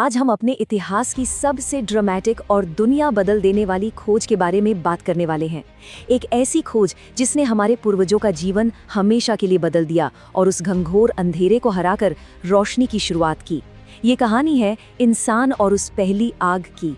आज हम अपने इतिहास की सबसे ड्रामेटिक और दुनिया बदल देने वाली खोज के बारे में बात करने वाले हैं। एक ऐसी खोज जिसने हमारे पूर्वजों का जीवन हमेशा के लिए बदल दिया और उस घंघोर अंधेरे को हराकर रोशनी की शुरुआत की। ये कहानी है इंसान और उस पहली आग की।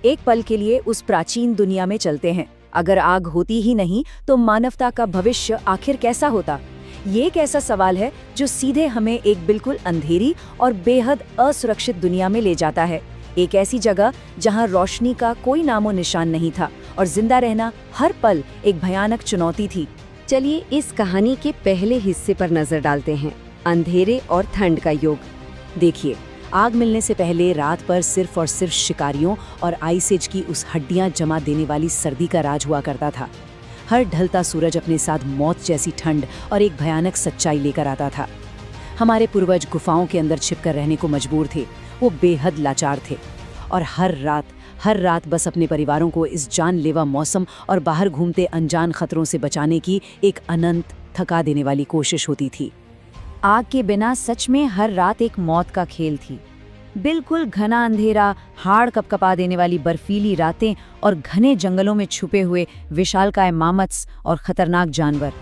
एक पल के लिए उस प्राचीन दुनिया में चलते हैं। अगर आग होती ही नहीं तो मानवता का भविष्य आखिर कैसा होता? ये एक ऐसा सवाल है जो सीधे हमें एक बिल्कुल अंधेरी और बेहद असुरक्षित दुनिया में ले जाता है। एक ऐसी जगह जहां रोशनी का कोई नामो निशान नहीं था और जिंदा रहना हर पल एक भयानक चुनौती थी। चलिए इस कहानी के पहले हिस्से पर नजर डालते हैं, अंधेरे और ठंड का युग। देखिए, आग मिलने से पहले रात पर सिर्फ और सिर्फ शिकारियों और आइस एज की उस हड्डियां जमा देने वाली सर्दी का राज हुआ करता था। हर ढलता सूरज अपने साथ मौत जैसी ठंड और एक भयानक सच्चाई लेकर आता था। हमारे पूर्वज गुफाओं के अंदर छिपकर रहने को मजबूर थे। वो बेहद लाचार थे और हर रात बस अपने परिवारों को इस जानलेवा मौसम और बाहर घूमते अनजान खतरों से बचाने की एक अनंत थका देने वाली कोशिश होती थी। आग के बिना सच में हर रात एक मौत का खेल थी। बिल्कुल घना अंधेरा, हाड़ कपकपा देने वाली बर्फीली रातें और घने जंगलों में छुपे हुए विशालकाय मामत्स और खतरनाक जानवर।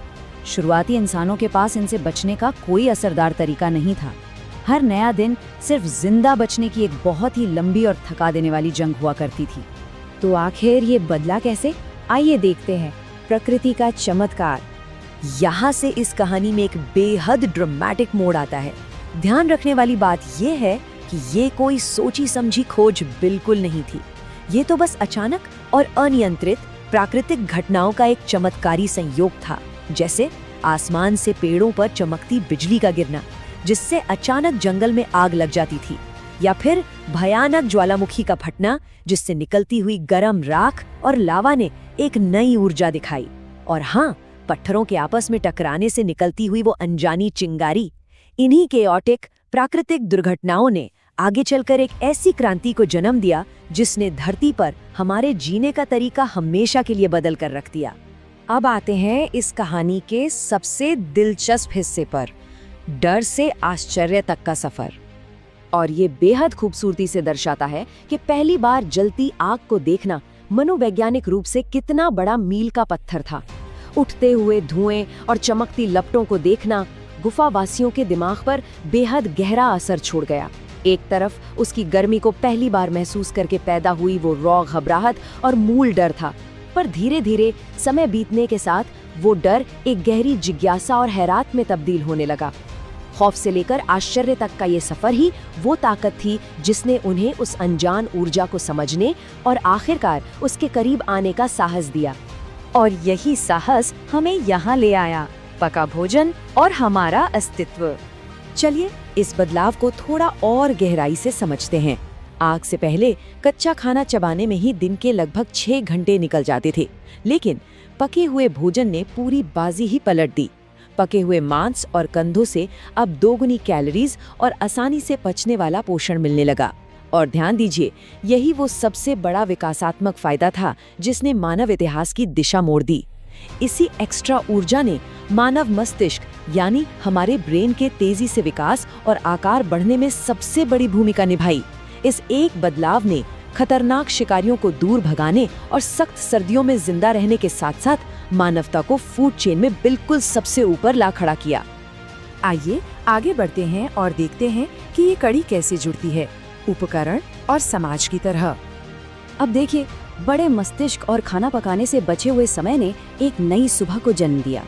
शुरुआती इंसानों के पास इनसे बचने का कोई असरदार तरीका नहीं था। हर नया दिन सिर्फ जिंदा बचने की एक बहुत ही लंबी और थका देने वाली जंग हुआ करती थी। तो आखिर ये बदला कैसे? आइए देखते हैं प्रकृति का चमत्कार। यहाँ से इस कहानी में एक बेहद ड्रामेटिक मोड़ आता है। ध्यान रखने वाली बात यह है कि ये कोई सोची समझी खोज बिल्कुल नहीं थी। ये तो बस अचानक और अनियंत्रित प्राकृतिक घटनाओं का एक चमत्कारी संयोग था, जैसे आसमान से पेड़ों पर चमकती बिजली का गिरना जिससे अचानक जंगल में आग लग जाती थी, या फिर भयानक ज्वालामुखी का फटना जिससे निकलती हुई गर्म राख और लावा ने एक नई ऊर्जा दिखाई। और हाँ, पत्थरों के आपस में टकराने से निकलती हुई वो अनजानी चिंगारी। इन्हीं केओटिक प्राकृतिक दुर्घटनाओं ने आगे चलकर एक ऐसी क्रांति को जन्म दिया जिसने धरती पर हमारे जीने का तरीका हमेशा के लिए बदल कर रख दिया। अब आते हैं इस कहानी के सबसे दिलचस्प हिस्से पर, डर से आश्चर्य तक का सफर। और ये बेहद खूबसूरती से दर्शाता है कि पहली बार जलती आग को देखना मनोवैज्ञानिक रूप से कितना बड़ा मील का पत्थर था। उठते हुए धुएं और चमकती लपटों को देखना गुफावासियों के दिमाग पर बेहद गहरा असर छोड़ गया। एक तरफ उसकी गर्मी को पहली बार महसूस करके पैदा हुई वो रॉ घबराहट और मूल डर था, पर धीरे धीरे समय बीतने के साथ वो डर एक गहरी जिज्ञासा और हैरत में तब्दील होने लगा। खौफ से लेकर आश्चर्य तक का ये सफर ही वो ताकत थी जिसने उन्हें उस अनजान ऊर्जा को समझने और आखिरकार उसके करीब आने का साहस दिया। और यही साहस हमें यहाँ ले आया, पका भोजन और हमारा अस्तित्व। चलिए इस बदलाव को थोड़ा और गहराई से समझते हैं। आग से पहले कच्चा खाना चबाने में ही दिन के लगभग 6 घंटे निकल जाते थे, लेकिन पके हुए भोजन ने पूरी बाजी ही पलट दी। पके हुए मांस और कंधों से अब दोगुनी कैलोरीज और आसानी से पचने वाला पोषण मिलने लगा। और ध्यान दीजिए, यही वो सबसे बड़ा विकासात्मक फायदा था जिसने मानव इतिहास की दिशा मोड़ दी। इसी एक्स्ट्रा ऊर्जा ने मानव मस्तिष्क यानी हमारे ब्रेन के तेजी से विकास और आकार बढ़ने में सबसे बड़ी भूमिका निभाई। इस एक बदलाव ने खतरनाक शिकारियों को दूर भगाने और सख्त सर्दियों में जिंदा रहने के साथ साथ मानवता को फूड चेन में बिल्कुल सबसे ऊपर ला खड़ा किया। आइए आगे बढ़ते हैं और देखते हैं कि ये कड़ी कैसे जुड़ती है, उपकरण और समाज की तरह। अब देखिए, बड़े मस्तिष्क और खाना पकाने से बचे हुए समय ने एक नई सुबह को जन्म दिया।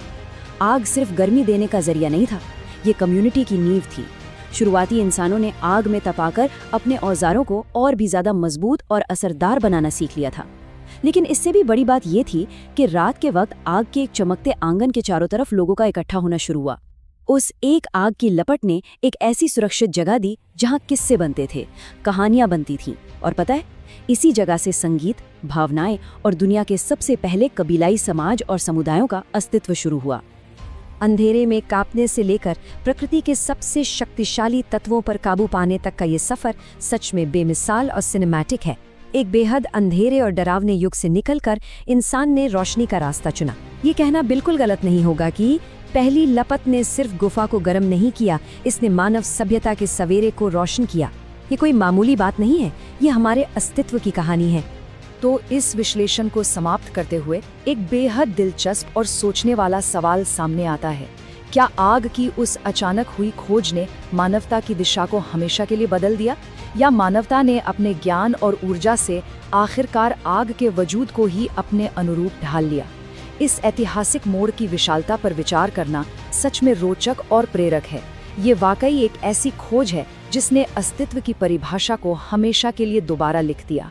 आग सिर्फ गर्मी देने का जरिया नहीं था, ये कम्युनिटी की नींव थी। शुरुआती इंसानों ने आग में तपाकर अपने औजारों को और भी ज्यादा मजबूत और असरदार बनाना सीख लिया था। लेकिन इससे भी बड़ी बात ये थी कि रात के वक्त आग के एक चमकते आंगन के चारों तरफ लोगों का इकट्ठा होना शुरू हुआ। उस एक आग की लपट ने एक ऐसी सुरक्षित जगह दी जहां किस्से बनते थे, कहानियां बनती थीं। और पता है, इसी जगह से संगीत, भावनाएं और दुनिया के सबसे पहले कबीलाई समाज और समुदायों का अस्तित्व शुरू हुआ। अंधेरे में कांपने से लेकर प्रकृति के सबसे शक्तिशाली तत्वों पर काबू पाने तक का ये सफर सच में बेमिसाल और सिनेमैटिक है। एक बेहद अंधेरे और डरावने युग से निकलकर इंसान ने रोशनी का रास्ता चुना। ये कहना बिल्कुल गलत नहीं होगा कि पहली लपट ने सिर्फ गुफा को गर्म नहीं किया, इसने मानव सभ्यता के सवेरे को रोशन किया। ये कोई मामूली बात नहीं है, ये हमारे अस्तित्व की कहानी है। तो इस विश्लेषण को समाप्त करते हुए एक बेहद दिलचस्प और सोचने वाला सवाल सामने आता है। क्या आग की उस अचानक हुई खोज ने मानवता की दिशा को हमेशा के लिए बदल दिया, या मानवता ने अपने ज्ञान और ऊर्जा से आखिरकार आग के वजूद को ही अपने अनुरूप ढाल लिया? इस ऐतिहासिक मोड़ की विशालता पर विचार करना सच में रोचक और प्रेरक है। ये वाकई एक ऐसी खोज है जिसने अस्तित्व की परिभाषा को हमेशा के लिए दोबारा लिख दिया।